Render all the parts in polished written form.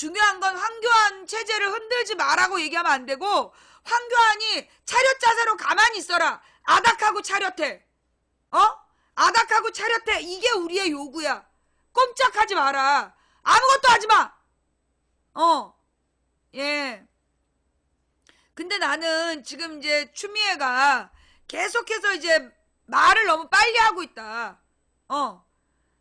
중요한 건 황교안 체제를 흔들지 마라고 얘기하면 안 되고, 황교안이 차렷 자세로 가만히 있어라. 아닥하고 차렷해. 아닥하고 차렷해. 이게 우리의 요구야. 꼼짝하지 마라. 아무것도 하지 마. 예. 근데 나는 지금 이제 추미애가 계속해서 이제 말을 너무 빨리 하고 있다.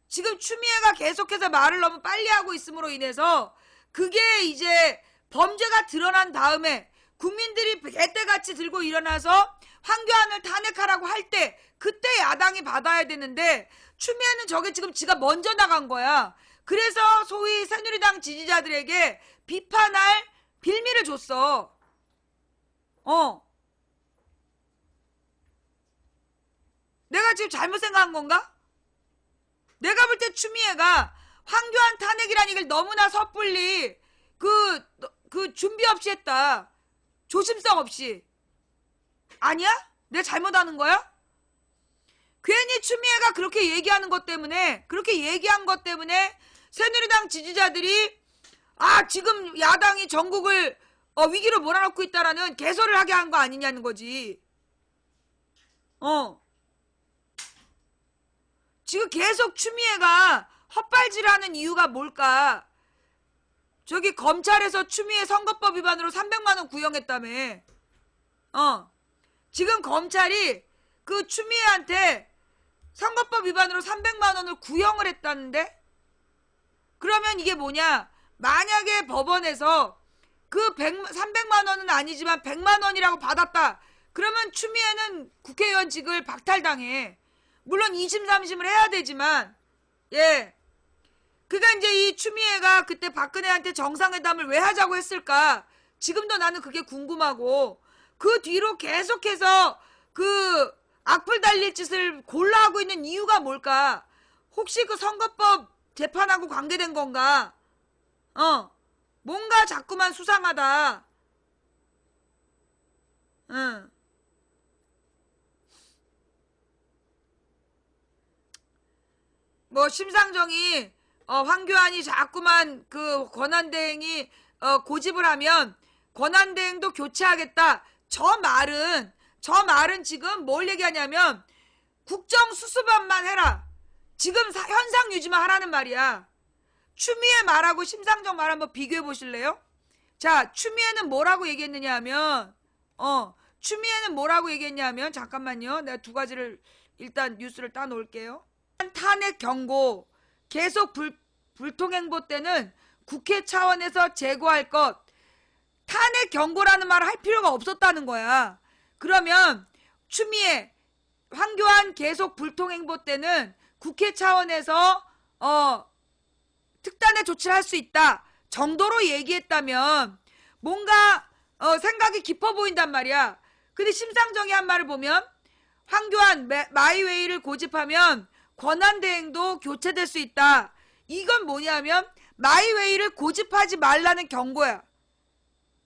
지금 추미애가 계속해서 말을 너무 빨리 하고 있음으로 인해서 그게 이제 범죄가 드러난 다음에 국민들이 개떼같이 들고 일어나서 황교안을 탄핵하라고 할 때 그때 야당이 받아야 되는데 추미애는 저게 지금 지가 먼저 나간 거야. 그래서 소위 새누리당 지지자들에게 비판할 빌미를 줬어. 내가 지금 잘못 생각한 건가? 내가 볼 때 추미애가 황교안 탄핵이라는 걸 너무나 섣불리 그 준비 없이 했다. 조심성 없이. 아니야? 내가 잘못하는 거야? 괜히 추미애가 그렇게 얘기한 것 때문에 새누리당 지지자들이 지금 야당이 전국을 위기로 몰아넣고 있다라는 개소를 하게 한 거 아니냐는 거지. 지금 계속 추미애가 헛발질하는 이유가 뭘까? 저기 검찰에서 추미애 선거법 위반으로 300만원 구형했다며. 지금 검찰이 그 추미애한테 선거법 위반으로 300만원을 구형을 했다는데? 그러면 이게 뭐냐? 만약에 법원에서 그 300만원은 아니지만 100만원이라고 받았다. 그러면 추미애는 국회의원직을 박탈당해. 물론 2심 3심을 해야 되지만, 예. 그러니까 이제 이 추미애가 그때 박근혜한테 정상회담을 왜 하자고 했을까? 지금도 나는 그게 궁금하고, 그 뒤로 계속해서 그 악플 달릴 짓을 골라 하고 있는 이유가 뭘까? 혹시 그 선거법 재판하고 관계된 건가? 뭔가 자꾸만 수상하다. 뭐 심상정이 황교안이 자꾸만 그 권한대행이 고집을 하면 권한대행도 교체하겠다. 저 말은 지금 뭘 얘기하냐면 국정수습안만 해라. 지금 현상 유지만 하라는 말이야. 추미애 말하고 심상정 말 한번 비교해 보실래요? 자, 추미애는 뭐라고 얘기했느냐 하면 잠깐만요. 내가 두 가지를 일단 뉴스를 따놓을게요. 탄핵 경고, 계속 불통행보 때는 국회 차원에서 제고할 것. 탄핵 경고라는 말을 할 필요가 없었다는 거야. 그러면 추미애, 황교안 계속 불통행보 때는 국회 차원에서 특단의 조치를 할 수 있다 정도로 얘기했다면 뭔가 생각이 깊어 보인단 말이야. 근데 심상정이 한 말을 보면 황교안 마이웨이를 고집하면 권한대행도 교체될 수 있다. 이건 뭐냐면 마이웨이를 고집하지 말라는 경고야.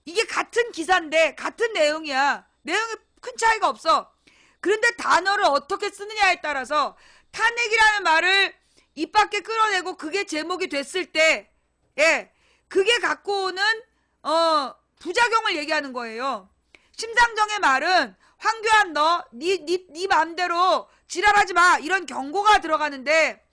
이게 같은 기사인데 같은 내용이야. 내용이 큰 차이가 없어. 그런데 단어를 어떻게 쓰느냐에 따라서 탄핵이라는 말을 입 밖에 끌어내고 그게 제목이 됐을 때, 예, 그게 갖고 오는 부작용을 얘기하는 거예요. 심상정의 말은 황교안 네 맘대로 지랄하지 마 이런 경고가 들어가는데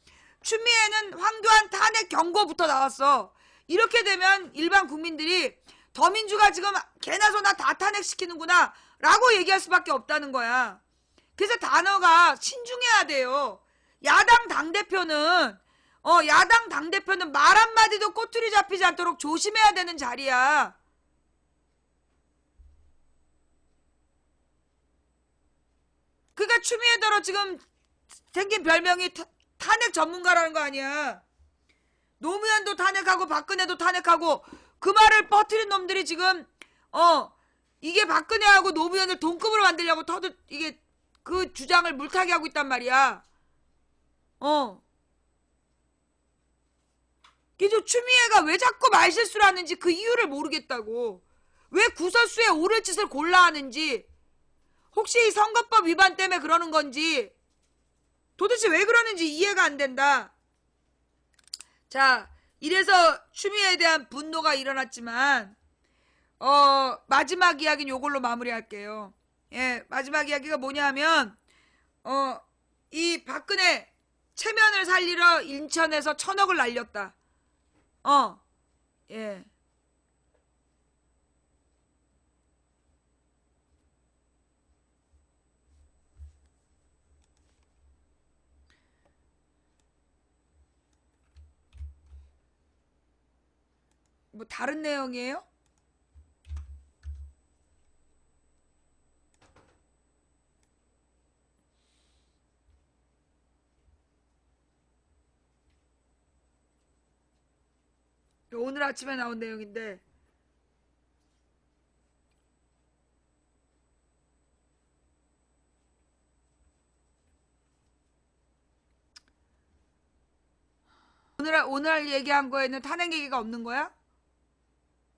추미애는 황교안 탄핵 경고부터 나왔어. 이렇게 되면 일반 국민들이 더민주가 지금 개나 소나 다 탄핵시키는구나 라고 얘기할 수밖에 없다는 거야. 그래서 단어가 신중해야 돼요. 야당 당대표는 말 한마디도 꼬투리 잡히지 않도록 조심해야 되는 자리야. 그러니까 추미애더러 지금 생긴 별명이 탄핵 전문가라는 거 아니야. 노무현도 탄핵하고 박근혜도 탄핵하고 그 말을 퍼뜨린 놈들이 지금 이게 박근혜하고 노무현을 동급으로 만들려고 이게 그 주장을 물타기 하고 있단 말이야. 그래서 추미애가 왜 자꾸 말실수를 하는지 그 이유를 모르겠다고. 왜 구설수에 오를 짓을 골라 하는지. 혹시 이 선거법 위반 때문에 그러는 건지 도대체 왜 그러는지 이해가 안 된다. 자, 이래서 추미애에 대한 분노가 일어났지만 마지막 이야기는 요걸로 마무리할게요. 예, 마지막 이야기가 뭐냐 하면 이 박근혜 체면을 살리러 인천에서 1,000억을 날렸다. 예. 뭐 다른 내용이에요? 오늘 아침에 나온 내용인데 오늘 얘기한 거에는 탄핵 얘기가 없는 거야?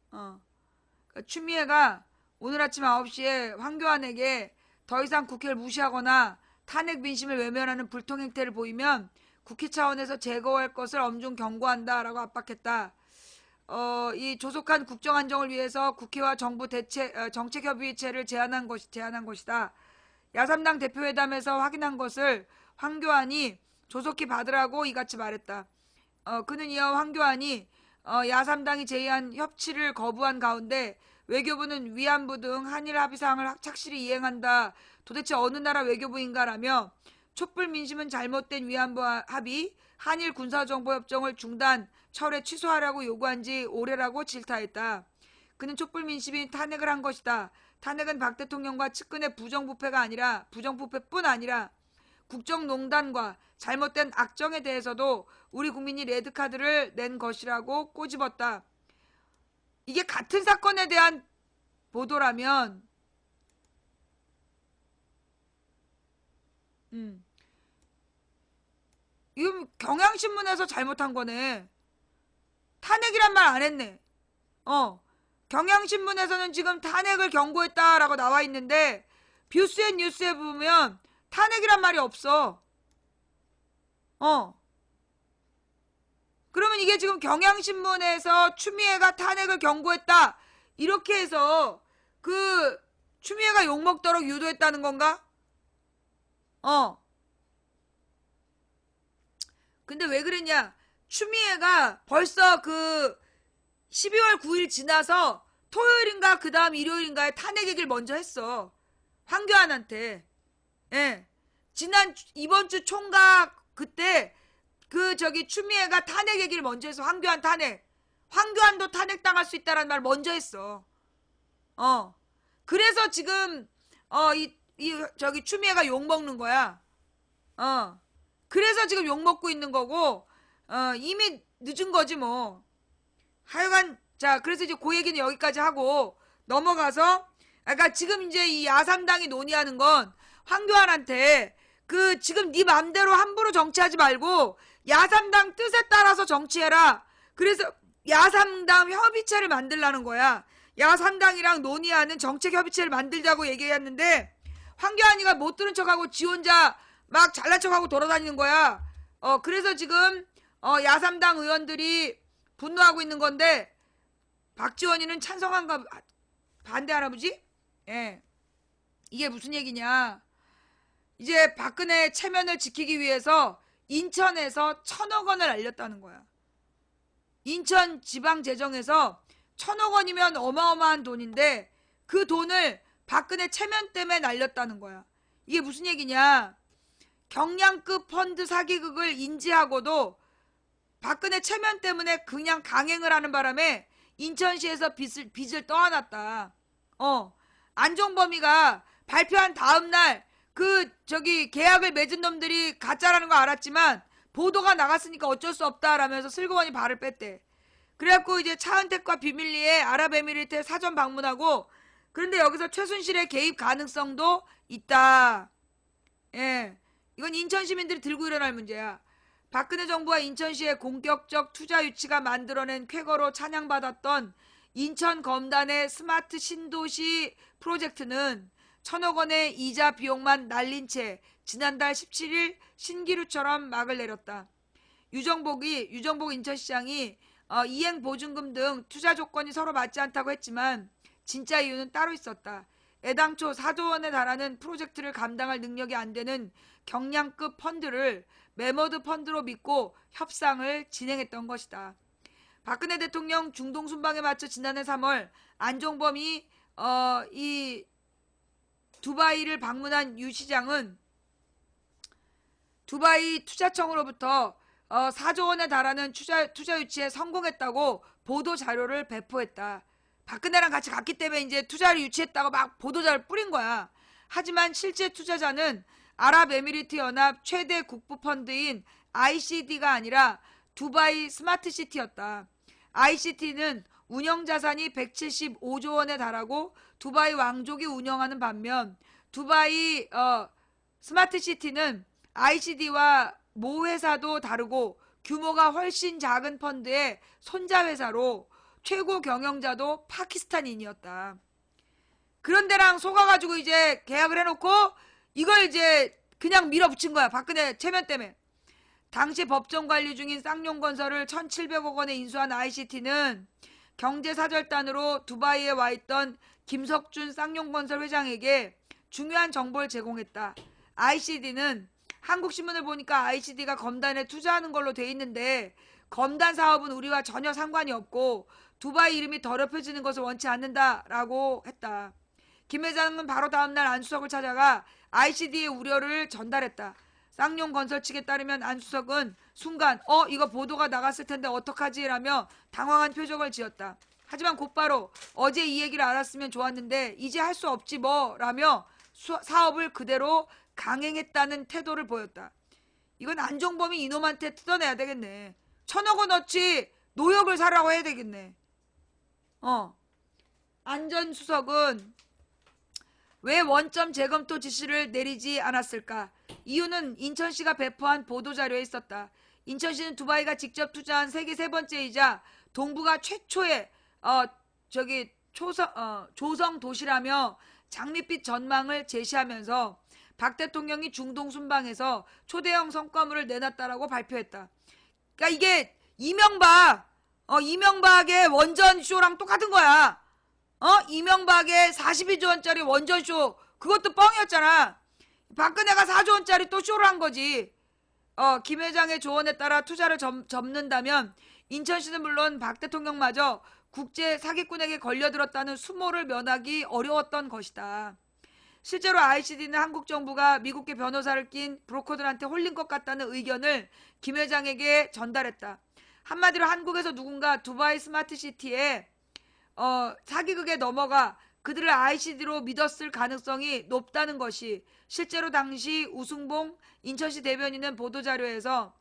그러니까 추미애가 오늘 아침 9시에 황교안에게 더 이상 국회를 무시하거나 탄핵 민심을 외면하는 불통행태를 보이면 국회 차원에서 제거할 것을 엄중 경고한다라고 압박했다. 이 조속한 국정 안정을 위해서 국회와 정부 정책협의체를 제안한 것이다. 야3당 대표회담에서 확인한 것을 황교안이 조속히 받으라고 이같이 말했다. 그는 이어 황교안이 야3당이 제의한 협치를 거부한 가운데 외교부는 위안부 등 한일 합의사항을 착실히 이행한다. 도대체 어느 나라 외교부인가라며 촛불 민심은 잘못된 위안부 합의, 한일 군사정보협정을 중단, 철회 취소하라고 요구한 지 오래라고 질타했다. 그는 촛불 민심이 탄핵을 한 것이다. 탄핵은 박 대통령과 측근의 부정부패뿐 아니라 국정농단과 잘못된 악정에 대해서도 우리 국민이 레드카드를 낸 것이라고 꼬집었다. 이게 같은 사건에 대한 보도라면 이건 경향신문에서 잘못한 거네. 탄핵이란 말 안 했네. 경향신문에서는 지금 탄핵을 경고했다라고 나와 있는데 뷰스앤뉴스에 보면 탄핵이란 말이 없어. 그러면 이게 지금 경향신문에서 추미애가 탄핵을 경고했다 이렇게 해서 그 추미애가 욕먹도록 유도했다는 건가? 근데 왜 그랬냐? 추미애가 벌써 그 12월 9일 지나서 토요일인가 그 다음 일요일인가에 탄핵 얘기를 먼저 했어. 황교안한테. 예. 이번 주 총각 그때 추미애가 탄핵 얘기를 먼저 해서 황교안 탄핵. 황교안도 탄핵당할 수 있다라는 말 먼저 했어. 그래서 지금 추미애가 욕먹는 거야. 그래서 지금 욕먹고 있는 거고 이미 늦은 거지 뭐. 하여간 자 그래서 이제 그 얘기는 여기까지 하고 넘어가서 그러니까 지금 이제 이 야3당이 논의하는 건 황교안한테 지금 네 맘대로 함부로 정치하지 말고 야3당 뜻에 따라서 정치해라. 그래서 야3당 협의체를 만들라는 거야. 야3당이랑 논의하는 정책협의체를 만들자고 얘기했는데 황교안이가 못 들은 척하고 지 혼자 막 잘난 척하고 돌아다니는 거야. 그래서 지금 야3당 의원들이 분노하고 있는 건데 박지원이는 찬성한가 반대하나 보지? 예. 이게 무슨 얘기냐? 이제 박근혜 체면을 지키기 위해서 인천에서 1,000억 원을 날렸다는 거야. 인천 지방재정에서 1,000억 원이면 어마어마한 돈인데 그 돈을 박근혜 체면 때문에 날렸다는 거야. 이게 무슨 얘기냐? 경량급 펀드 사기극을 인지하고도 박근혜 체면 때문에 그냥 강행을 하는 바람에 인천시에서 빚을 떠안았다. 안종범이가 발표한 다음날 계약을 맺은 놈들이 가짜라는 거 알았지만 보도가 나갔으니까 어쩔 수 없다라면서 슬그머니 발을 뺐대. 그래갖고 이제 차은택과 비밀리에 아랍에미리트에 사전 방문하고 그런데 여기서 최순실의 개입 가능성도 있다. 예, 이건 인천 시민들이 들고 일어날 문제야. 박근혜 정부와 인천시의 공격적 투자 유치가 만들어낸 쾌거로 찬양받았던 인천 검단의 스마트 신도시 프로젝트는 1,000억 원의 이자 비용만 날린 채 지난달 17일 신기루처럼 막을 내렸다. 유정복 인천시장이 이행 보증금 등 투자 조건이 서로 맞지 않다고 했지만 진짜 이유는 따로 있었다. 애당초 4조 원에 달하는 프로젝트를 감당할 능력이 안 되는 경량급 펀드를 매머드 펀드로 믿고 협상을 진행했던 것이다. 박근혜 대통령 중동 순방에 맞춰 지난해 3월 안종범이 이 두바이를 방문한 유 시장은 두바이 투자청으로부터 4조 원에 달하는 투자 유치에 성공했다고 보도 자료를 배포했다. 박근혜랑 같이 갔기 때문에 이제 투자를 유치했다고 막 보도자를 뿌린 거야. 하지만 실제 투자자는 아랍에미리트 연합 최대 국부 펀드인 ICD가 아니라 두바이 스마트시티였다. ICT는 운영자산이 175조 원에 달하고 두바이 왕족이 운영하는 반면 두바이 스마트시티는 ICD와 모 회사도 다르고 규모가 훨씬 작은 펀드의 손자 회사로 최고 경영자도 파키스탄인이었다. 그런 데랑 속아가지고 이제 계약을 해놓고 이걸 이제 그냥 밀어붙인 거야. 박근혜 체면 때문에. 당시 법정 관리 중인 쌍용건설을 1,700억 원에 인수한 ICT는 경제사절단으로 두바이에 와있던 김석준 쌍용건설 회장에게 중요한 정보를 제공했다. ICD는 한국신문을 보니까 ICD가 검단에 투자하는 걸로 돼 있는데 검단 사업은 우리와 전혀 상관이 없고 두바이 이름이 더럽혀지는 것을 원치 않는다라고 했다. 김 회장은 바로 다음날 안수석을 찾아가 ICD의 우려를 전달했다. 쌍용건설 측에 따르면 안수석은 순간 이거 보도가 나갔을 텐데 어떡하지? 라며 당황한 표정을 지었다. 하지만 곧바로 어제 이 얘기를 알았으면 좋았는데 이제 할 수 없지 뭐 라며 사업을 그대로 강행했다는 태도를 보였다. 이건 안종범이 이놈한테 뜯어내야 되겠네. 1,000억 원어치 노역을 사라고 해야 되겠네. 안 전 수석은 왜 원점 재검토 지시를 내리지 않았을까? 이유는 인천시가 배포한 보도자료에 있었다. 인천시는 두바이가 직접 투자한 세계 세 번째이자 동북아 최초의 조성 도시라며 장밋빛 전망을 제시하면서 박 대통령이 중동 순방에서 초대형 성과물을 내놨다라고 발표했다. 그러니까 이게 이명박의 원전쇼랑 똑같은 거야. 이명박의 42조 원짜리 원전쇼 그것도 뻥이었잖아. 박근혜가 4조 원짜리 또 쇼를 한 거지. 김 회장의 조언에 따라 투자를 접는다면 인천시는 물론 박 대통령마저 국제 사기꾼에게 걸려들었다는 수모를 면하기 어려웠던 것이다. 실제로 ICD는 한국 정부가 미국계 변호사를 낀 브로커들한테 홀린 것 같다는 의견을 김 회장에게 전달했다. 한마디로 한국에서 누군가 두바이 스마트시티에 사기극에 넘어가 그들을 ICD로 믿었을 가능성이 높다는 것이 실제로 당시 우승봉 인천시 대변인은 보도자료에서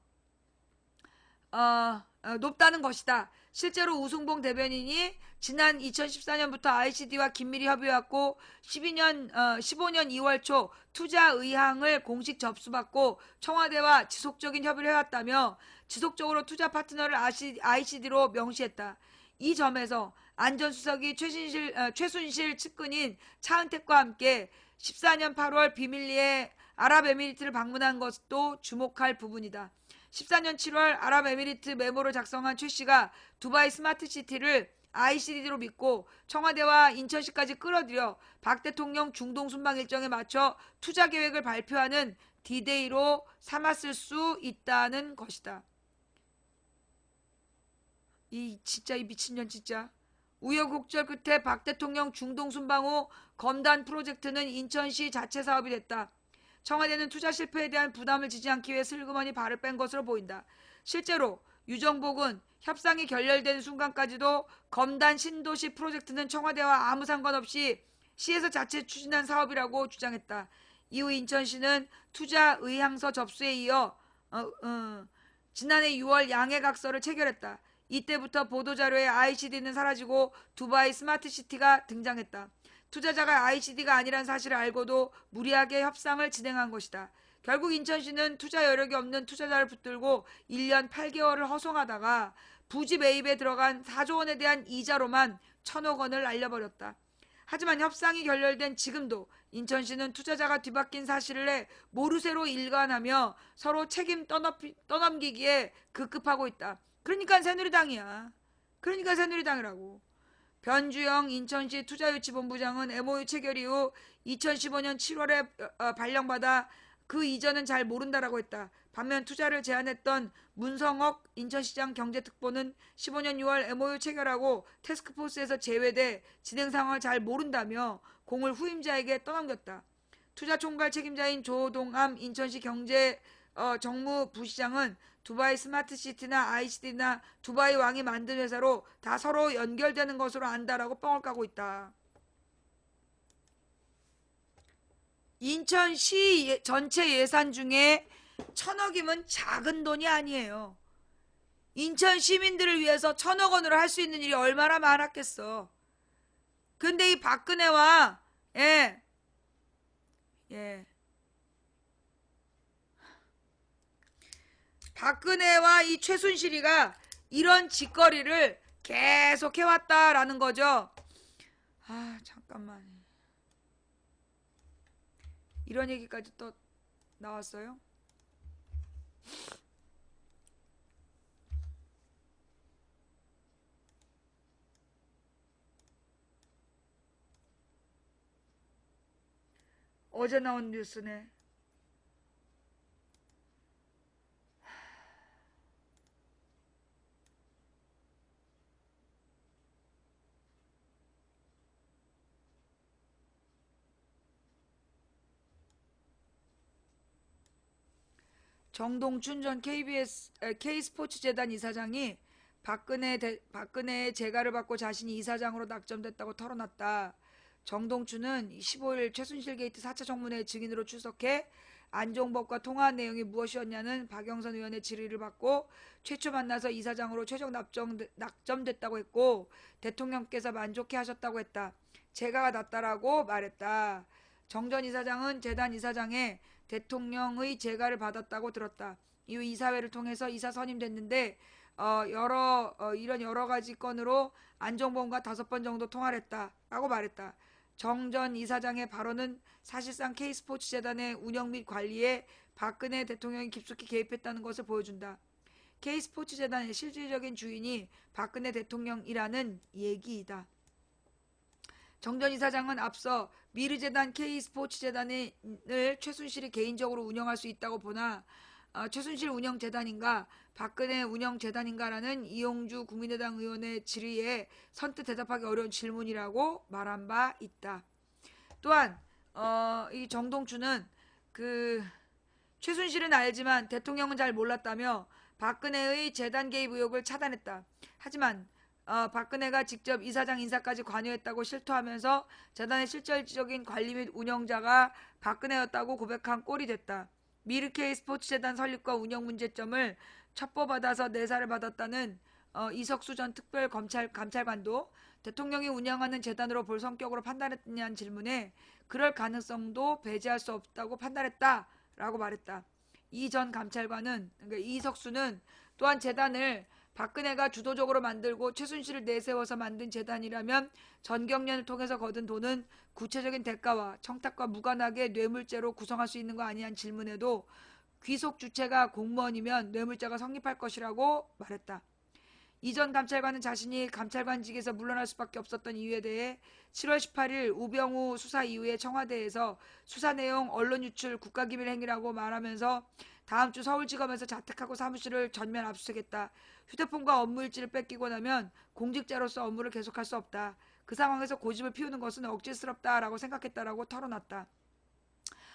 높다는 것이다. 실제로 우승봉 대변인이 지난 2014년부터 ICD와 긴밀히 협의해왔고 15년 2월 초 투자 의향을 공식 접수받고 청와대와 지속적인 협의를 해왔다며 지속적으로 투자 파트너를 ICD로 명시했다. 이 점에서 안 전 수석이 최순실 측근인 차은택과 함께 14년 8월 비밀리에 아랍에미리트를 방문한 것도 주목할 부분이다. 14년 7월 아랍에미리트 메모를 작성한 최 씨가 두바이 스마트시티를 ICD로 믿고 청와대와 인천시까지 끌어들여 박 대통령 중동 순방 일정에 맞춰 투자 계획을 발표하는 디데이로 삼았을 수 있다는 것이다. 이 미친년 진짜. 우여곡절 끝에 박 대통령 중동 순방 후 검단 프로젝트는 인천시 자체 사업이 됐다. 청와대는 투자 실패에 대한 부담을 지지 않기 위해 슬그머니 발을 뺀 것으로 보인다. 실제로 유정복은 협상이 결렬된 순간까지도 검단 신도시 프로젝트는 청와대와 아무 상관없이 시에서 자체 추진한 사업이라고 주장했다. 이후 인천시는 투자 의향서 접수에 이어 지난해 6월 양해각서를 체결했다. 이때부터 보도자료에 ICD는 사라지고 두바이 스마트시티가 등장했다. 투자자가 ICD가 아니란 사실을 알고도 무리하게 협상을 진행한 것이다. 결국 인천시는 투자 여력이 없는 투자자를 붙들고 1년 8개월을 허송하다가 부지 매입에 들어간 4조 원에 대한 이자로만 1,000억 원을 날려버렸다. 하지만 협상이 결렬된 지금도 인천시는 투자자가 뒤바뀐 사실을 모르쇠로 일관하며 서로 책임 떠넘기기에 급급하고 있다. 그러니까 새누리당이야. 그러니까 새누리당이라고. 변주영 인천시 투자유치본부장은 MOU 체결 이후 2015년 7월에 발령받아 그 이전은 잘 모른다라고 했다. 반면 투자를 제안했던 문성억 인천시장 경제특보는 15년 6월 MOU 체결하고 태스크포스에서 제외돼 진행 상황을 잘 모른다며 공을 후임자에게 떠넘겼다. 투자총괄 책임자인 조동암 인천시 경제 정무부시장은 두바이 스마트시티나 ICT나 두바이 왕이 만든 회사로 다 서로 연결되는 것으로 안다라고 뻥을 까고 있다. 인천시 전체 예산 중에 1,000억이면 작은 돈이 아니에요. 인천 시민들을 위해서 1,000억 원으로 할 수 있는 일이 얼마나 많았겠어. 근데 이 박근혜와 예 박근혜와 이 최순실이가 이런 짓거리를 계속 해왔다라는 거죠. 아 잠깐만, 이런 얘기까지 또 나왔어요? 어제 나온 뉴스네. 정동춘 전 K스포츠재단 이사장이 박근혜의 재가를 받고 자신이 이사장으로 낙점됐다고 털어놨다. 정동춘은 15일 최순실 게이트 4차 정문회 증인으로 출석해 안종범과 통화한 내용이 무엇이었냐는 박영선 의원의 질의를 받고 최초 만나서 이사장으로 최종 낙점됐다고 했고 대통령께서 만족해 하셨다고 했다. 재가가 났다라고 말했다. 정 전 이사장은 재단 이사장에 대통령의 재가를 받았다고 들었다. 이후 이사회를 통해서 이사 선임됐는데 이런 여러 가지 건으로 안종범과 5번 정도 통화를 했다라고 말했다. 정 전 이사장의 발언은 사실상 K스포츠재단의 운영 및 관리에 박근혜 대통령이 깊숙이 개입했다는 것을 보여준다. K스포츠재단의 실질적인 주인이 박근혜 대통령이라는 얘기이다. 정 전 이사장은 앞서 미르재단 K스포츠재단을 최순실이 개인적으로 운영할 수 있다고 보나 최순실 운영재단인가 박근혜 운영재단인가라는 이용주 국민의당 의원의 질의에 선뜻 대답하기 어려운 질문이라고 말한 바 있다. 또한 이 정동춘은 최순실은 알지만 대통령은 잘 몰랐다며 박근혜의 재단 개입 의혹을 차단했다. 하지만 박근혜가 직접 이사장 인사까지 관여했다고 실토하면서 재단의 실질적인 관리 및 운영자가 박근혜였다고 고백한 꼴이 됐다. 미르케이 스포츠재단 설립과 운영 문제점을 첩보받아서 내사를 받았다는 이석수 전 특별감찰관도 대통령이 운영하는 재단으로 볼 성격으로 판단했느냐는 질문에 그럴 가능성도 배제할 수 없다고 판단했다라고 말했다. 이 전 감찰관은 그러니까 이석수는 또한 재단을 박근혜가 주도적으로 만들고 최순실을 내세워서 만든 재단이라면 전경련을 통해서 거둔 돈은 구체적인 대가와 청탁과 무관하게 뇌물죄로 구성할 수 있는 거 아니냐는 질문에도 귀속 주체가 공무원이면 뇌물죄가 성립할 것이라고 말했다. 이 전 감찰관은 자신이 감찰관직에서 물러날 수밖에 없었던 이유에 대해 7월 18일 우병우 수사 이후에 청와대에서 수사 내용 언론 유출 국가기밀 행위라고 말하면서 다음 주 서울지검에서 자택하고 사무실을 전면 압수수색했다. 휴대폰과 업무일지를 뺏기고 나면 공직자로서 업무를 계속할 수 없다. 그 상황에서 고집을 피우는 것은 억지스럽다라고 생각했다라고 털어놨다.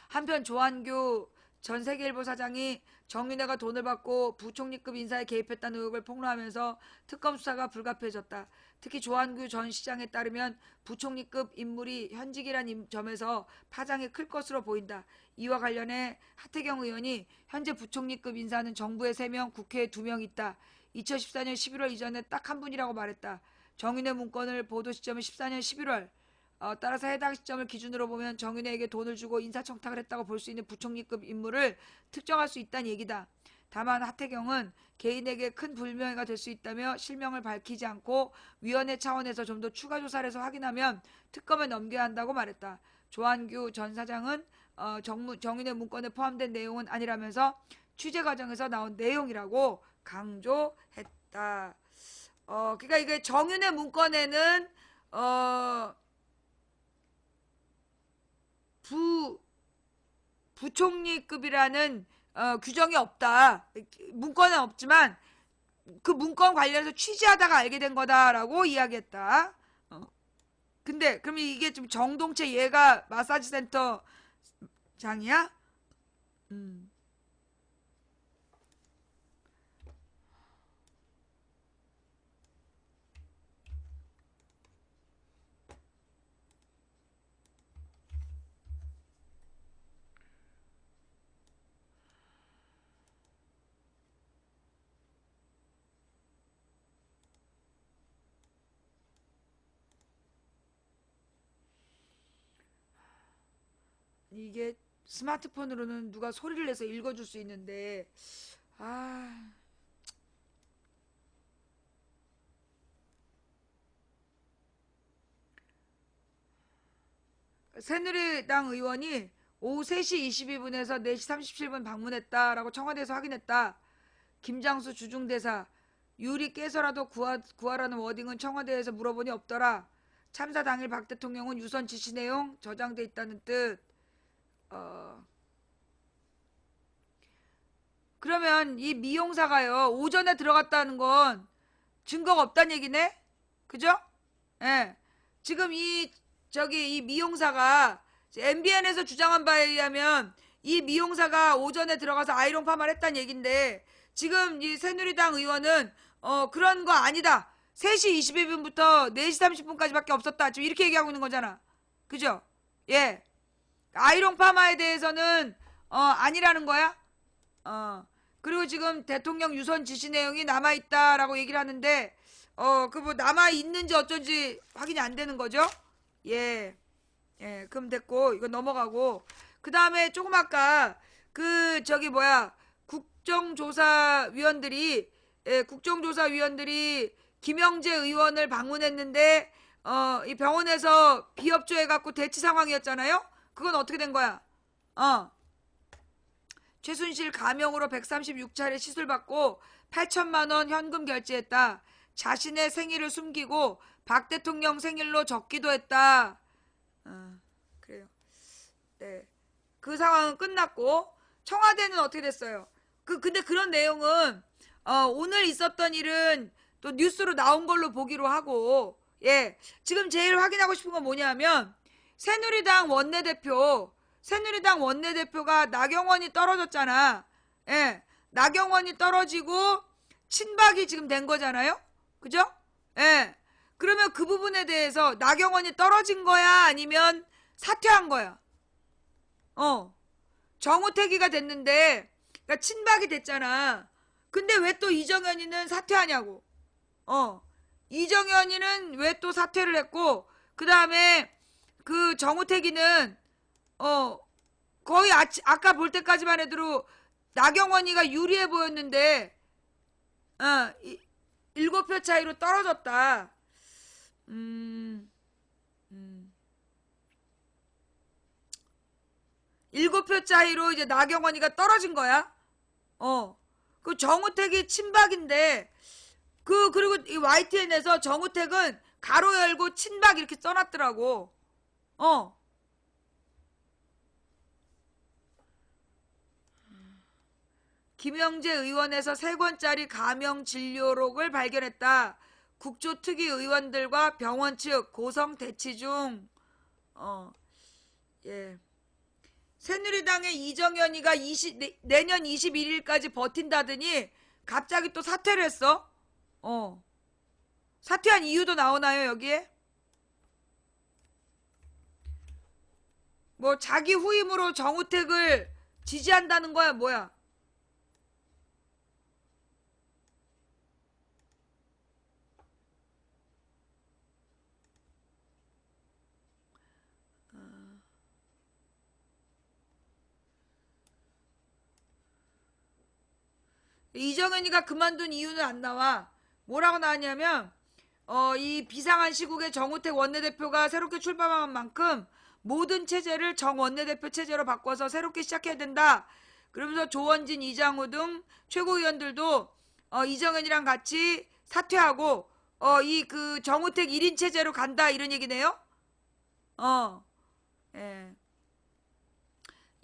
한편 조한규 전 세계일보 사장이 정윤회가 돈을 받고 부총리급 인사에 개입했다는 의혹을 폭로하면서 특검 수사가 불가피해졌다. 특히 조한규 전 시장에 따르면 부총리급 인물이 현직이란 점에서 파장이 클 것으로 보인다. 이와 관련해 하태경 의원이 현재 부총리급 인사는 정부에 3명, 국회에 2명 있다. 2014년 11월 이전에 딱 한 분이라고 말했다. 정윤회 문건을 보도 시점은 14년 11월. 따라서 해당 시점을 기준으로 보면 정윤회에게 돈을 주고 인사청탁을 했다고 볼 수 있는 부총리급 인물을 특정할 수 있다는 얘기다. 다만 하태경은 개인에게 큰 불명예가 될 수 있다며 실명을 밝히지 않고 위원회 차원에서 좀 더 추가 조사를 해서 확인하면 특검에 넘겨야 한다고 말했다. 조한규 전 사장은 정윤회 문건에 포함된 내용은 아니라면서 취재 과정에서 나온 내용이라고 강조했다. 다. 그러니까 이게 정윤의 문건에는 부 부총리급이라는 규정이 없다. 문건은 없지만 그 문건 관련해서 취재하다가 알게 된 거다라고 이야기했다. 근데 그럼 이게 좀 정동채 얘가 마사지 센터 장이야? 음. 이게 스마트폰으로는 누가 소리를 내서 읽어줄 수 있는데 아 새누리당 의원이 오후 3시 22분에서 4시 37분 방문했다라고 청와대에서 확인했다. 김장수 주중대사 유리 깨서라도 구하라는 워딩은 청와대에서 물어보니 없더라. 참사 당일 박 대통령은 유선 지시 내용 저장돼 있다는 뜻. 그러면 이 미용사가요 오전에 들어갔다는 건 증거가 없다는 얘기네? 그죠? 예. 지금 이 미용사가 MBN에서 주장한 바에 의하면 이 미용사가 오전에 들어가서 아이롱 파마를 했다는 얘긴데 지금 이 새누리당 의원은 그런 거 아니다. 3시 22분부터 4시 30분까지밖에 없었다. 지금 이렇게 얘기하고 있는 거잖아. 그죠? 예. 아이롱 파마에 대해서는 아니라는 거야? 그리고 지금 대통령 유선 지시 내용이 남아있다라고 얘기를 하는데 그 뭐 남아있는지 어쩐지 확인이 안 되는 거죠? 예. 예, 그럼 됐고 이거 넘어가고 그 다음에 조금 아까 국정조사위원들이 국정조사위원들이 김영재 의원을 방문했는데 이 병원에서 비협조해갖고 대치 상황이었잖아요. 그건 어떻게 된 거야? 최순실 가명으로 136차례 시술받고 8천만 원 현금 결제했다. 자신의 생일을 숨기고 박 대통령 생일로 적기도 했다. 그래요. 네. 그 상황은 끝났고 청와대는 어떻게 됐어요? 근데 그런 내용은 오늘 있었던 일은 또 뉴스로 나온 걸로 보기로 하고 예. 지금 제일 확인하고 싶은 건 뭐냐면 새누리당 원내대표가 나경원이 떨어졌잖아. 예. 나경원이 떨어지고 친박이 지금 된 거잖아요. 그죠? 예. 그러면 그 부분에 대해서 나경원이 떨어진 거야? 아니면 사퇴한 거야? 정우택이가 됐는데, 그러니까 친박이 됐잖아. 근데 왜 또 이정현이는 사퇴하냐고. 이정현이는 왜 또 사퇴를 했고, 그 다음에 그 정우택이는, 거의 아까 볼 때까지만 해도 나경원이가 유리해 보였는데, 7표 차이로 떨어졌다. 7표 차이로 이제 나경원이가 떨어진 거야. 그 정우택이 친박인데, 그리고 이 YTN에서 정우택은 가로 열고 친박 이렇게 써놨더라고. 김영재 의원에서 3권짜리 가명 진료록을 발견했다. 국조특위 의원들과 병원 측 고성 대치 중. 예. 새누리당의 이정현이가 내년 21일까지 버틴다더니 갑자기 또 사퇴를 했어. 사퇴한 이유도 나오나요, 여기에? 뭐 자기 후임으로 정우택을 지지한다는 거야, 뭐야? 이정현이가 그만둔 이유는 안 나와. 뭐라고 나왔냐면 이 비상한 시국에 정우택 원내대표가 새롭게 출범한 만큼 모든 체제를 정 원내대표 체제로 바꿔서 새롭게 시작해야 된다. 그러면서 조원진, 이장우 등 최고위원들도 이정현이랑 같이 사퇴하고 이 그 정우택 1인 체제로 간다 이런 얘기네요. 예.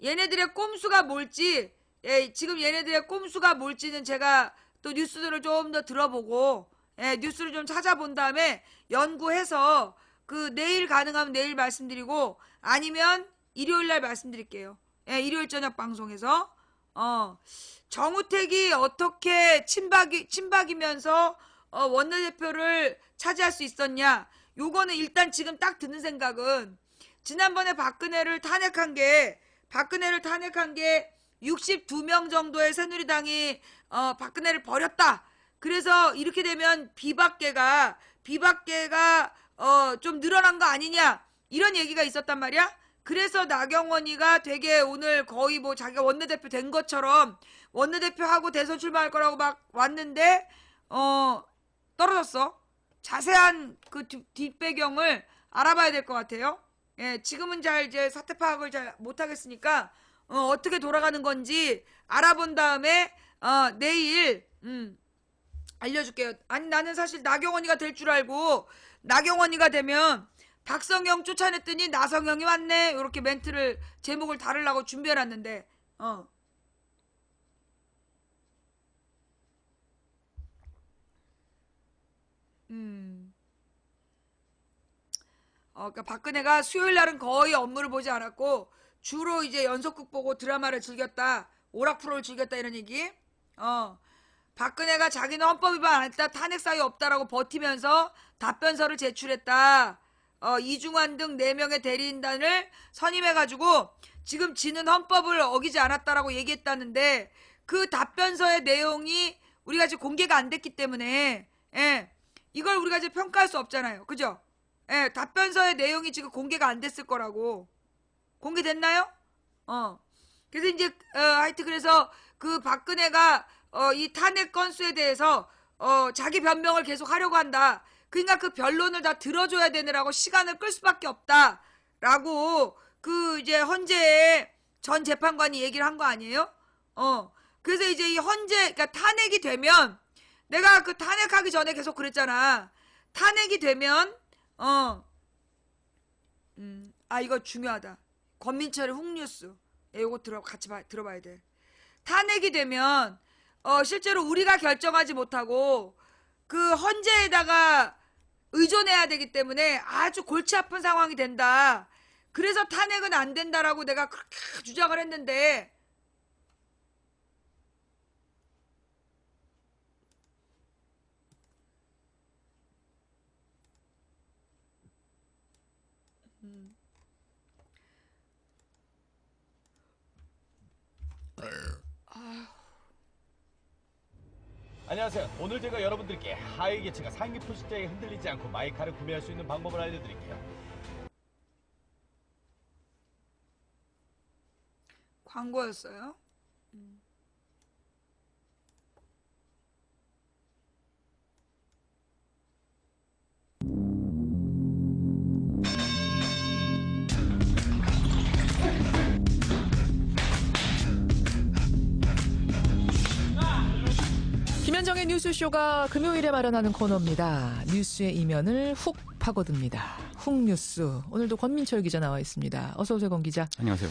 얘네들의 꼼수가 뭘지, 예, 지금 얘네들의 꼼수가 뭘지는 제가 또 뉴스들을 좀 더 들어보고, 예, 뉴스를 좀 찾아본 다음에 연구해서 그 내일 가능하면 내일 말씀드리고 아니면 일요일 날 말씀드릴게요. 예, 일요일 저녁 방송에서 정우택이 어떻게 친박이면서 원내대표를 차지할 수 있었냐. 요거는 일단 지금 딱 드는 생각은 지난번에 박근혜를 탄핵한 게 62명 정도의 새누리당이 박근혜를 버렸다. 그래서 이렇게 되면 비박계가 좀 늘어난 거 아니냐 이런 얘기가 있었단 말이야. 그래서 나경원이가 되게 오늘 거의 뭐 자기가 원내대표 된 것처럼 원내대표하고 대선 출마할 거라고 막 왔는데 떨어졌어. 자세한 그 뒷배경을 알아봐야 될 것 같아요. 예, 지금은 잘 이제 사태 파악을 잘 못하겠으니까 어떻게 돌아가는 건지 알아본 다음에 내일 알려줄게요. 아니 나는 사실 나경원이가 될 줄 알고 나경원이가 되면 박성영 쫓아냈더니 나성영이 왔네 이렇게 멘트를 제목을 다루려고 준비해놨는데 그러니까 박근혜가 수요일 날은 거의 업무를 보지 않았고 주로 이제 연속극 보고 드라마를 즐겼다, 오락프로를 즐겼다 이런 얘기. 박근혜가 자기는 헌법 위반 안 했다, 탄핵 사유 없다라고 버티면서 답변서를 제출했다. 이중환 등 4명의 대리인단을 선임해가지고 지금 지는 헌법을 어기지 않았다라고 얘기했다는데 그 답변서의 내용이 우리가 지금 공개가 안 됐기 때문에 이걸 우리가 이제 평가할 수 없잖아요. 그죠? 답변서의 내용이 지금 공개가 안 됐을 거라고. 공개됐나요? 그래서 이제 하여튼 그래서 그 박근혜가 이 탄핵 건수에 대해서 자기 변명을 계속 하려고 한다. 그러니까 그 변론을 다 들어줘야 되느라고 시간을 끌 수밖에 없다라고 그 이제 헌재의 전 재판관이 얘기를 한 거 아니에요? 그래서 이제 이 그러니까 탄핵이 되면 내가 그 탄핵하기 전에 계속 그랬잖아. 탄핵이 되면 이거 중요하다. 권민철의 훅뉴스. 이거 같이 들어봐야 돼. 탄핵이 되면 실제로 우리가 결정하지 못하고 그 헌재에다가 의존해야 되기 때문에 아주 골치 아픈 상황이 된다. 그래서 탄핵은 안 된다라고 내가 그렇게 주장을 했는데 안녕하세요. 오늘 제가 여러분들께 하위 계층가 상위 포식자에 흔들리지 않고 마이카를 구매할 수 있는 방법을 알려드릴게요. 광고였어요. 김현정의 뉴스쇼가 금요일에 마련하는 코너입니다. 뉴스의 이면을 훅 파고듭니다. 훅뉴스. 오늘도 권민철 기자 나와 있습니다. 어서 오세요, 권 기자. 안녕하세요.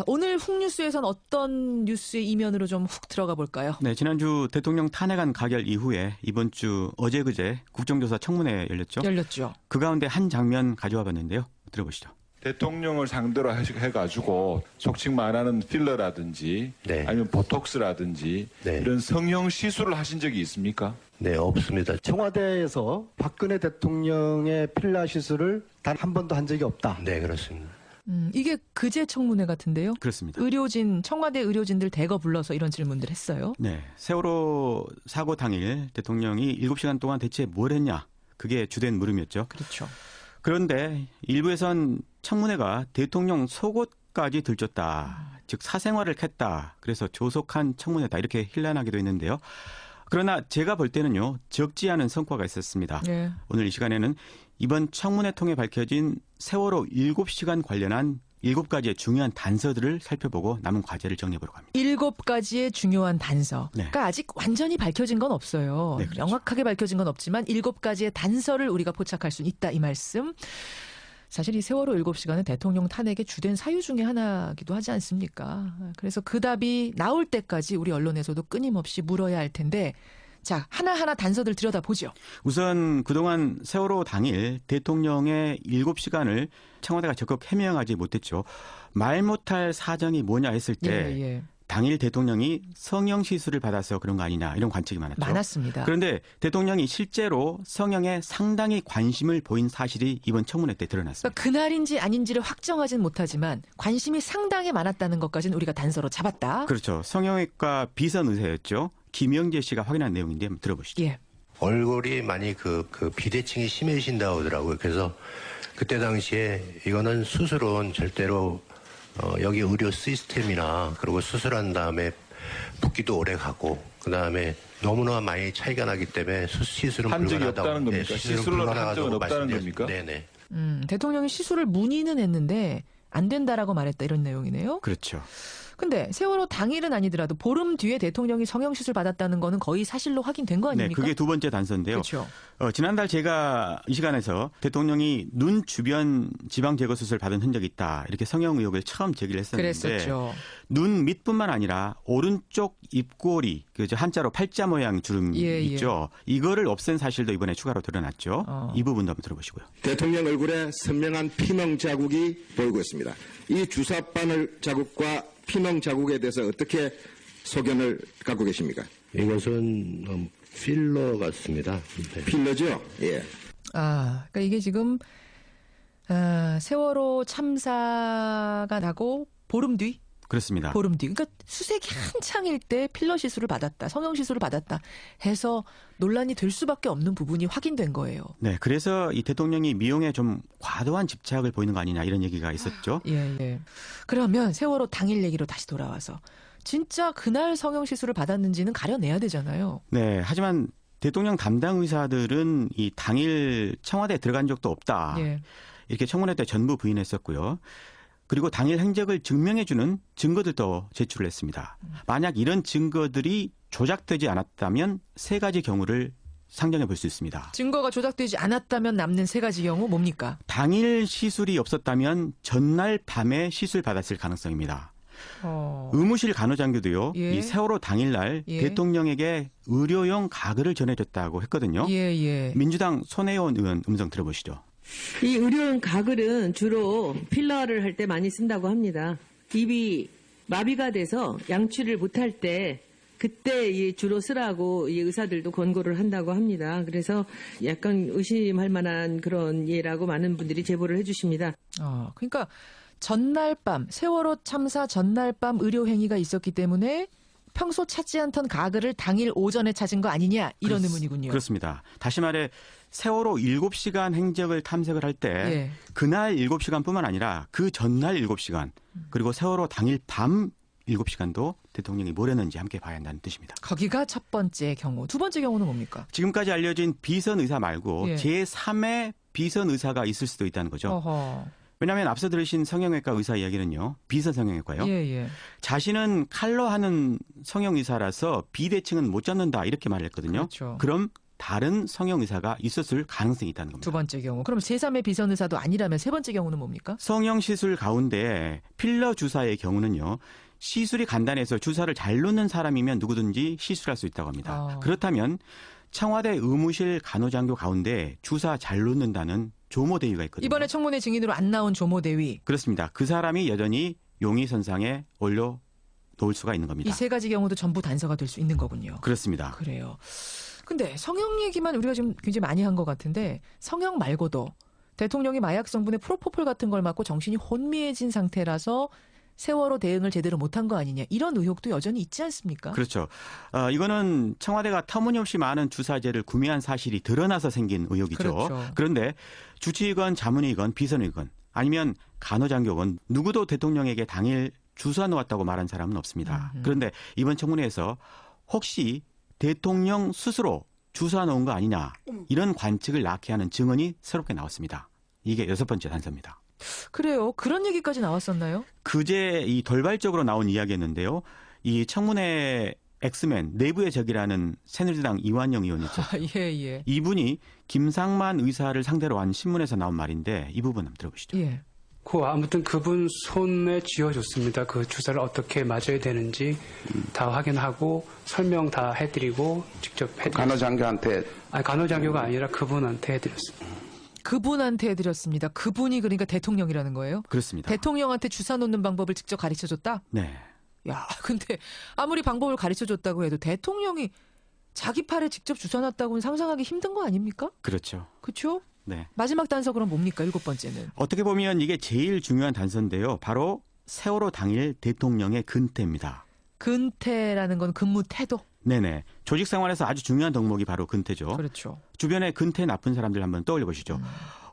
오늘 훅뉴스에선 어떤 뉴스의 이면으로 좀 훅 들어가 볼까요? 네, 지난주 대통령 탄핵안 가결 이후에 이번 주 어제 그제 국정조사 청문회 열렸죠. 그 가운데 한 장면 가져와 봤는데요. 들어보시죠. 대통령을 상대로 해가지고 속칭 말하는 필러라든지 아니면 보톡스라든지 이런 성형 시술을 하신 적이 있습니까? 네, 없습니다. 청와대에서 박근혜 대통령의 필러 시술을 단 한 번도 한 적이 없다. 네, 그렇습니다. 이게 그제 청문회 같은데요? 그렇습니다. 청와대 의료진들 대거 불러서 이런 질문들 했어요. 네, 세월호 사고 당일 대통령이 7시간 동안 대체 뭘 했냐? 그게 주된 물음이었죠. 그렇죠. 그런데 일부에선 청문회가 대통령 속옷까지 들켰다. 즉 사생활을 캤다. 그래서 조속한 청문회다. 이렇게 힐난하기도 했는데요. 그러나 제가 볼 때는요. 적지 않은 성과가 있었습니다. 오늘 이 시간에는 이번 청문회 통해 밝혀진 세월호 7시간 관련한 7가지의 중요한 단서들을 살펴보고 남은 과제를 정리해보려고 합니다. 7가지의 중요한 단서. 네. 그러니까 아직 완전히 밝혀진 건 없어요. 네, 그렇죠. 명확하게 밝혀진 건 없지만 7가지의 단서를 우리가 포착할 수 있다 이 말씀. 사실 이 세월호 7시간은 대통령 탄핵의 주된 사유 중에 하나기도 하지 않습니까? 그래서 그 답이 나올 때까지 우리 언론에서도 끊임없이 물어야 할 텐데 자, 하나하나 단서들 들여다보죠. 우선 그동안 세월호 당일 대통령의 7시간을 청와대가 적극 해명하지 못했죠. 말 못할 사정이 뭐냐 했을 때 예. 당일 대통령이 성형시술을 받아서 그런 거 아니냐 이런 관측이 많았죠. 많았습니다. 그런데 대통령이 실제로 성형에 상당히 관심을 보인 사실이 이번 청문회 때 드러났습니다. 그러니까 그날인지 아닌지를 확정하진 못하지만 관심이 상당히 많았다는 것까지는 우리가 단서로 잡았다. 그렇죠. 성형외과 비선의사였죠. 김영재 씨가 확인한 내용인데 한번 들어보시죠. 예. 얼굴이 많이 그 비대칭이 심해진다고 하더라고요. 그래서 그때 당시에 이거는 수술은 절대로 여기 의료 시스템이나 그리고 수술한 다음에 붓기도 오래 가고 그다음에 너무나 많이 차이가 나기 때문에 시술은 한 적이 불가능하다고. 없다는 겁니까? 네, 시술을 한 적은 없다는 겁니까? 네네. 대통령이 시술을 문의는 했는데 안 된다라고 말했다 이런 내용이네요. 그렇죠. 근데 세월호 당일은 아니더라도 보름 뒤에 대통령이 성형시술 받았다는 거는 거의 사실로 확인된 거 네, 아닙니까? 그게 두 번째 단서인데요. 그렇죠. 지난달 제가 이 시간에서 대통령이 눈 주변 지방 제거 수술 받은 흔적이 있다. 이렇게 성형 의혹을 처음 제기를 했었는데 그랬었죠. 눈 밑뿐만 아니라 오른쪽 입꼬리, 그저 한자로 팔자 모양 주름 있죠. 이거를 없앤 사실도 이번에 추가로 드러났죠. 이 부분도 한번 들어보시고요. 대통령 얼굴에 선명한 피멍 자국이 보이고 있습니다. 이 주사 바늘 자국과 피멍 자국에 대해서 어떻게 소견을 갖고 계십니까? 이것은 필러 같습니다. 네. 필러죠? 예. 그러니까 이게 지금 세월호 참사가 나고 보름 뒤? 그렇습니다. 보름 뒤. 그러니까 수색이 한창일 때 필러 시술을 받았다, 성형 시술을 받았다 해서 논란이 될 수밖에 없는 부분이 확인된 거예요. 네, 그래서 이 대통령이 미용에 좀 과도한 집착을 보이는 거 아니냐 이런 얘기가 있었죠. 예. 그러면 세월호 당일 얘기로 다시 돌아와서 진짜 그날 성형 시술을 받았는지는 가려내야 되잖아요. 네, 하지만 대통령 담당 의사들은 이 당일 청와대에 들어간 적도 없다. 예. 이렇게 청문회 때 전부 부인했었고요. 그리고 당일 행적을 증명해주는 증거들도 제출을 했습니다. 만약 이런 증거들이 조작되지 않았다면 3가지 경우를 상정해 볼 수 있습니다. 증거가 조작되지 않았다면 남는 3가지 경우 뭡니까? 당일 시술이 없었다면 전날 밤에 시술 받았을 가능성입니다. 의무실 간호장교도요. 예. 이 세월호 당일날 예. 대통령에게 의료용 가글을 전해줬다고 했거든요. 예. 민주당 손혜원 의원 음성 들어보시죠. 이 의료용 가글은 주로 필러를 할 때 많이 쓴다고 합니다. 입이 마비가 돼서 양치를 못할 때 그때 주로 쓰라고 이 의사들도 권고를 한다고 합니다. 그래서 약간 의심할 만한 그런 예라고 많은 분들이 제보를 해주십니다. 그러니까 전날 밤 세월호 참사 전날 밤 의료 행위가 있었기 때문에 평소 찾지 않던 가글을 당일 오전에 찾은 거 아니냐 이런 의문이군요. 그렇습니다. 다시 말해 세월호 7시간 행적을 탐색을 할 때 예. 그날 7시간뿐만 아니라 그 전날 7시간 그리고 세월호 당일 밤 7시간도 대통령이 뭘 했는지 함께 봐야 한다는 뜻입니다. 거기가 첫 번째 경우. 두 번째 경우는 뭡니까? 지금까지 알려진 비선 의사 말고 예. 제3의 비선 의사가 있을 수도 있다는 거죠. 어허. 왜냐하면 앞서 들으신 성형외과 의사 이야기는요. 비선 성형외과요. 예. 자신은 칼로 하는 성형의사라서 비대칭은 못 잡는다 이렇게 말을 했거든요. 그렇죠. 그럼 다른 성형의사가 있었을 가능성이 있다는 겁니다. 두 번째 경우. 그럼 제3의 비선의사도 아니라면 세 번째 경우는 뭡니까? 성형시술 가운데 필러 주사의 경우는요. 시술이 간단해서 주사를 잘 놓는 사람이면 누구든지 시술할 수 있다고 합니다. 그렇다면 청와대 의무실 간호장교 가운데 주사 잘 놓는다는 조모대위가 있거든요. 이번에 청문회 증인으로 안 나온 조모대위. 그렇습니다. 그 사람이 여전히 용의선상에 올려놓을 수가 있는 겁니다. 이 3가지 경우도 전부 단서가 될 수 있는 거군요. 그렇습니다. 그래요. 근데 성형 얘기만 우리가 지금 굉장히 많이 한 것 같은데 성형 말고도 대통령이 마약 성분의 프로포폴 같은 걸 맞고 정신이 혼미해진 상태라서 세월호 대응을 제대로 못한 거 아니냐 이런 의혹도 여전히 있지 않습니까? 그렇죠. 이거는 청와대가 터무니없이 많은 주사제를 구매한 사실이 드러나서 생긴 의혹이죠. 그렇죠. 그런데 주치의건 자문의건 비선의건 아니면 간호장교건 누구도 대통령에게 당일 주사 놓았다고 말한 사람은 없습니다. 그런데 이번 청문회에서 혹시 대통령 스스로 주사 놓은 거 아니냐 이런 관측을 낳게 하는 증언이 새롭게 나왔습니다. 이게 6번째 단서입니다. 그래요. 그런 얘기까지 나왔었나요? 그제 이 돌발적으로 나온 이야기였는데요. 이 청문회 엑스맨 내부의 적이라는 새누리당 이완영 의원이죠. 예. 이분이 김상만 의사를 상대로 한 신문에서 나온 말인데 이 부분 한번 들어보시죠. 예. 아무튼 그분 손에 쥐어줬습니다. 그 주사를 어떻게 맞아야 되는지 다 확인하고 설명 다 해드리고 직접 해드렸습니다. 간호장교한테 아니, 간호장교가 아니라 그분한테 해드렸습니다. 그분한테 해드렸습니다. 그분이 그러니까 대통령이라는 거예요? 그렇습니다. 대통령한테 주사 놓는 방법을 직접 가르쳐줬다? 네. 야, 근데 아무리 방법을 가르쳐줬다고 해도 대통령이 자기 팔에 직접 주사 놨다고는 상상하기 힘든 거 아닙니까? 그렇죠. 그렇죠? 네. 마지막 단서 그럼 뭡니까? 7번째는. 어떻게 보면 이게 제일 중요한 단서인데요. 바로 세월호 당일 대통령의 근태입니다. 근태라는 건 근무 태도. 네네. 조직 생활에서 아주 중요한 덕목이 바로 근태죠. 그렇죠. 주변에 근태 나쁜 사람들 한번 떠올려 보시죠.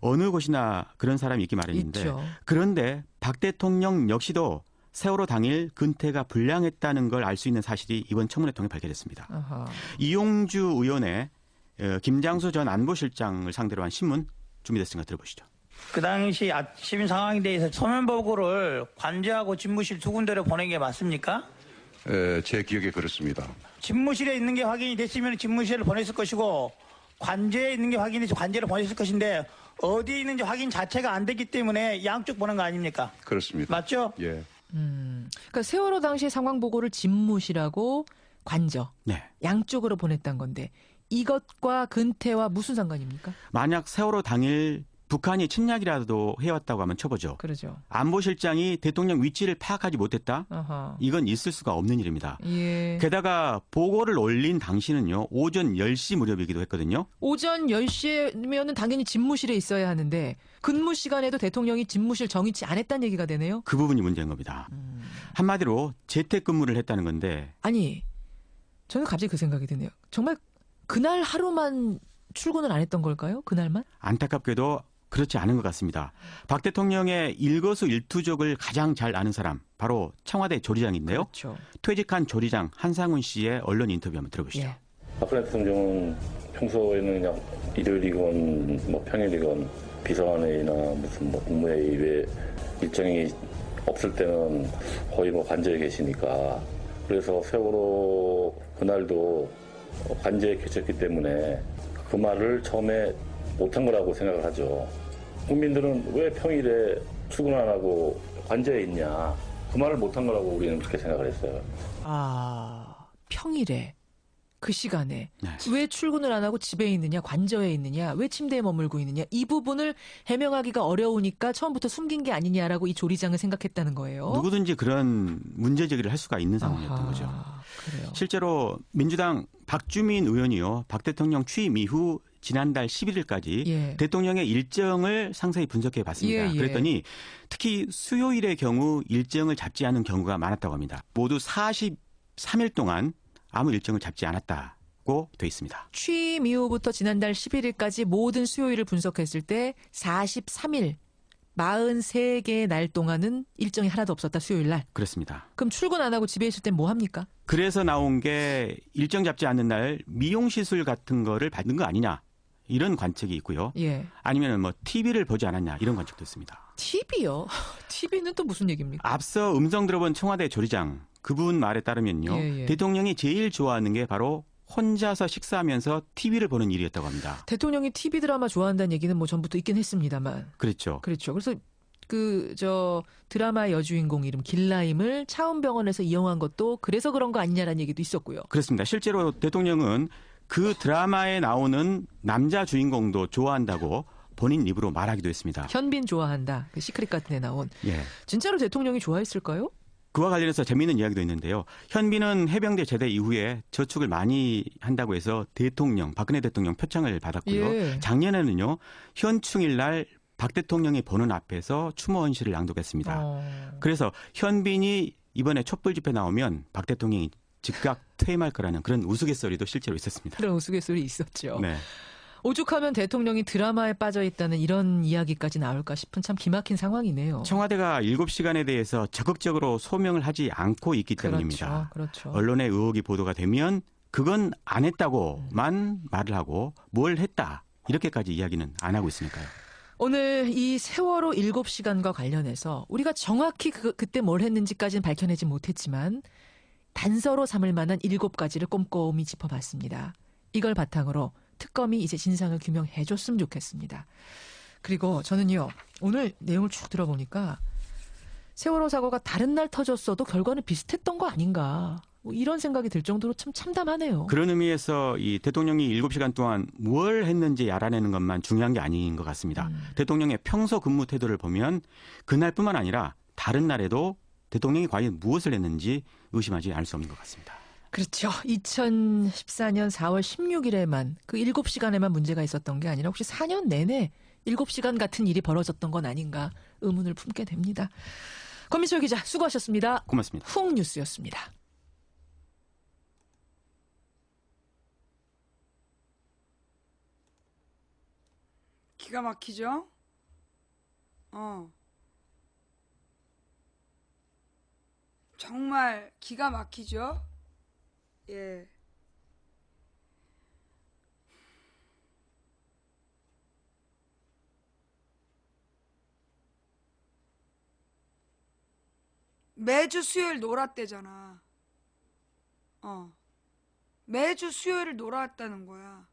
어느 곳이나 그런 사람이 있기 마련인데. 있죠. 그런데 박 대통령 역시도 세월호 당일 근태가 불량했다는 걸 알 수 있는 사실이 이번 청문회 통해 밝혀졌습니다. 아하. 이용주 의원의 김장수 전 안보실장을 상대로 한 신문 준비됐으니까 들어보시죠. 그 당시 아침 상황에 대해서 서면 보고를 관제하고 집무실 두 군데로 보낸 게 맞습니까? 제 기억에 그렇습니다. 집무실에 있는 게 확인이 됐으면 집무실을 보냈을 것이고 관제에 있는 게 확인돼서 관제를 보냈을 것인데 어디에 있는지 확인 자체가 안 됐기 때문에 양쪽 보낸 거 아닙니까? 그렇습니다. 맞죠? 예. 그러니까 세월호 당시 상황 보고를 집무실하고 관저 네. 양쪽으로 보냈다는 건데 이것과 근태와 무슨 상관입니까? 만약 세월호 당일 북한이 침략이라도 해왔다고 하면 쳐보죠. 그러죠. 안보실장이 대통령 위치를 파악하지 못했다? 아하. 이건 있을 수가 없는 일입니다. 예. 게다가 보고를 올린 당시는요. 오전 10시 무렵이기도 했거든요. 오전 10시면은 당연히 집무실에 있어야 하는데 근무 시간에도 대통령이 집무실 정위치 안 했다는 얘기가 되네요. 그 부분이 문제인 겁니다. 한마디로 재택근무를 했다는 건데 아니, 저는 갑자기 그 생각이 드네요. 정말 그날 하루만 출근을 안 했던 걸까요? 그날만? 안타깝게도 그렇지 않은 것 같습니다. 박 대통령의 일거수일투족을 가장 잘 아는 사람 바로 청와대 조리장인데요. 그렇죠. 퇴직한 조리장 한상훈 씨의 언론 인터뷰 한번 들어보시죠. 예. 박근혜 대통령은 평소에는 그냥 일요일이건 뭐 평일이건 비서관회의나 무슨 뭐 국무회의 외 일정이 없을 때는 거의 뭐 관저에 계시니까 그래서 세월호 그날도 관저에 계셨기 때문에 그 말을 처음에 못한 거라고 생각을 하죠. 국민들은 왜 평일에 출근 안 하고 관저에 있냐. 그 말을 못한 거라고 우리는 그렇게 생각을 했어요. 아, 평일에 그 시간에 네. 왜 출근을 안 하고 집에 있느냐, 관저에 있느냐, 왜 침대에 머물고 있느냐 이 부분을 해명하기가 어려우니까 처음부터 숨긴 게 아니냐라고 이 조리장은 생각했다는 거예요. 누구든지 그런 문제 제기를 할 수가 있는 상황이었던 거죠. 그래요. 실제로 민주당 박주민 의원이요. 박 대통령 취임 이후 지난달 11일까지 예. 대통령의 일정을 상세히 분석해 봤습니다. 예. 그랬더니 특히 수요일의 경우 일정을 잡지 않은 경우가 많았다고 합니다. 모두 43일 동안 아무 일정을 잡지 않았다고 돼 있습니다. 취임 이후부터 지난달 11일까지 모든 수요일을 분석했을 때 43일, 43개의 날 동안은 일정이 하나도 없었다, 수요일 날. 그렇습니다. 그럼 출근 안 하고 집에 있을 땐 뭐 합니까? 그래서 나온 게 일정 잡지 않는 날 미용시술 같은 거를 받는 거 아니냐. 이런 관측이 있고요. 예. 아니면 뭐 TV를 보지 않았냐. 이런 관측도 있습니다. TV요? TV는 또 무슨 얘기입니까? 앞서 음성 들어본 청와대 조리장 그분 말에 따르면요. 예. 대통령이 제일 좋아하는 게 바로 혼자서 식사하면서 TV를 보는 일이었다고 합니다. 대통령이 TV 드라마 좋아한다는 얘기는 뭐 전부터 있긴 했습니다만. 그렇죠. 그렇죠. 그래서 드라마 여주인공 이름 길라임을 차움병원에서 이용한 것도 그래서 그런 거 아니냐라는 얘기도 있었고요. 그렇습니다. 실제로 대통령은 그 드라마에 나오는 남자 주인공도 좋아한다고 본인 입으로 말하기도 했습니다. 현빈 좋아한다. 그 시크릿 같은 데 나온. 예. 진짜로 대통령이 좋아했을까요? 그와 관련해서 재미있는 이야기도 있는데요. 현빈은 해병대 제대 이후에 저축을 많이 한다고 해서 박근혜 대통령 표창을 받았고요. 예. 작년에는요. 현충일 날 박 대통령이 보는 앞에서 추모 헌시를 낭독했습니다. 그래서 현빈이 이번에 촛불 집회 나오면 박 대통령이 즉각 퇴임할 거라는 그런 우스갯소리도 실제로 있었습니다. 그런 우스갯소리 있었죠. 네. 오죽하면 대통령이 드라마에 빠져 있다는 이런 이야기까지 나올까 싶은 참 기막힌 상황이네요. 청와대가 7시간에 대해서 적극적으로 소명을 하지 않고 있기 때문입니다. 그렇죠. 언론의 의혹이 보도가 되면 그건 안 했다고만 말을 하고 뭘 했다 이렇게까지 이야기는 안 하고 있으니까요. 오늘 이 세월호 7시간과 관련해서 우리가 정확히 그때 뭘 했는지까지는 밝혀내지 못했지만 단서로 삼을 만한 7가지를 꼼꼼히 짚어봤습니다. 이걸 바탕으로 특검이 이제 진상을 규명해줬으면 좋겠습니다. 그리고 저는요, 오늘 내용을 쭉 들어보니까 세월호 사고가 다른 날 터졌어도 결과는 비슷했던 거 아닌가, 뭐 이런 생각이 들 정도로 참 참담하네요. 그런 의미에서 이 대통령이 7시간 동안 뭘 했는지 알아내는 것만 중요한 게 아닌 것 같습니다. 대통령의 평소 근무 태도를 보면 그날뿐만 아니라 다른 날에도 대통령이 과연 무엇을 했는지 의심하지 않을 수 없는 것 같습니다. 그렇죠. 2014년 4월 16일에만 그 7시간에만 문제가 있었던 게 아니라 혹시 4년 내내 7시간 같은 일이 벌어졌던 건 아닌가 의문을 품게 됩니다. 권민철 기자 수고하셨습니다. 고맙습니다. 훅뉴스였습니다. 기가 막히죠? 정말 기가 막히죠? 예. 매주 수요일 놀았대잖아. 매주 수요일을 놀았다는 거야.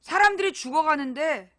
사람들이 죽어가는데,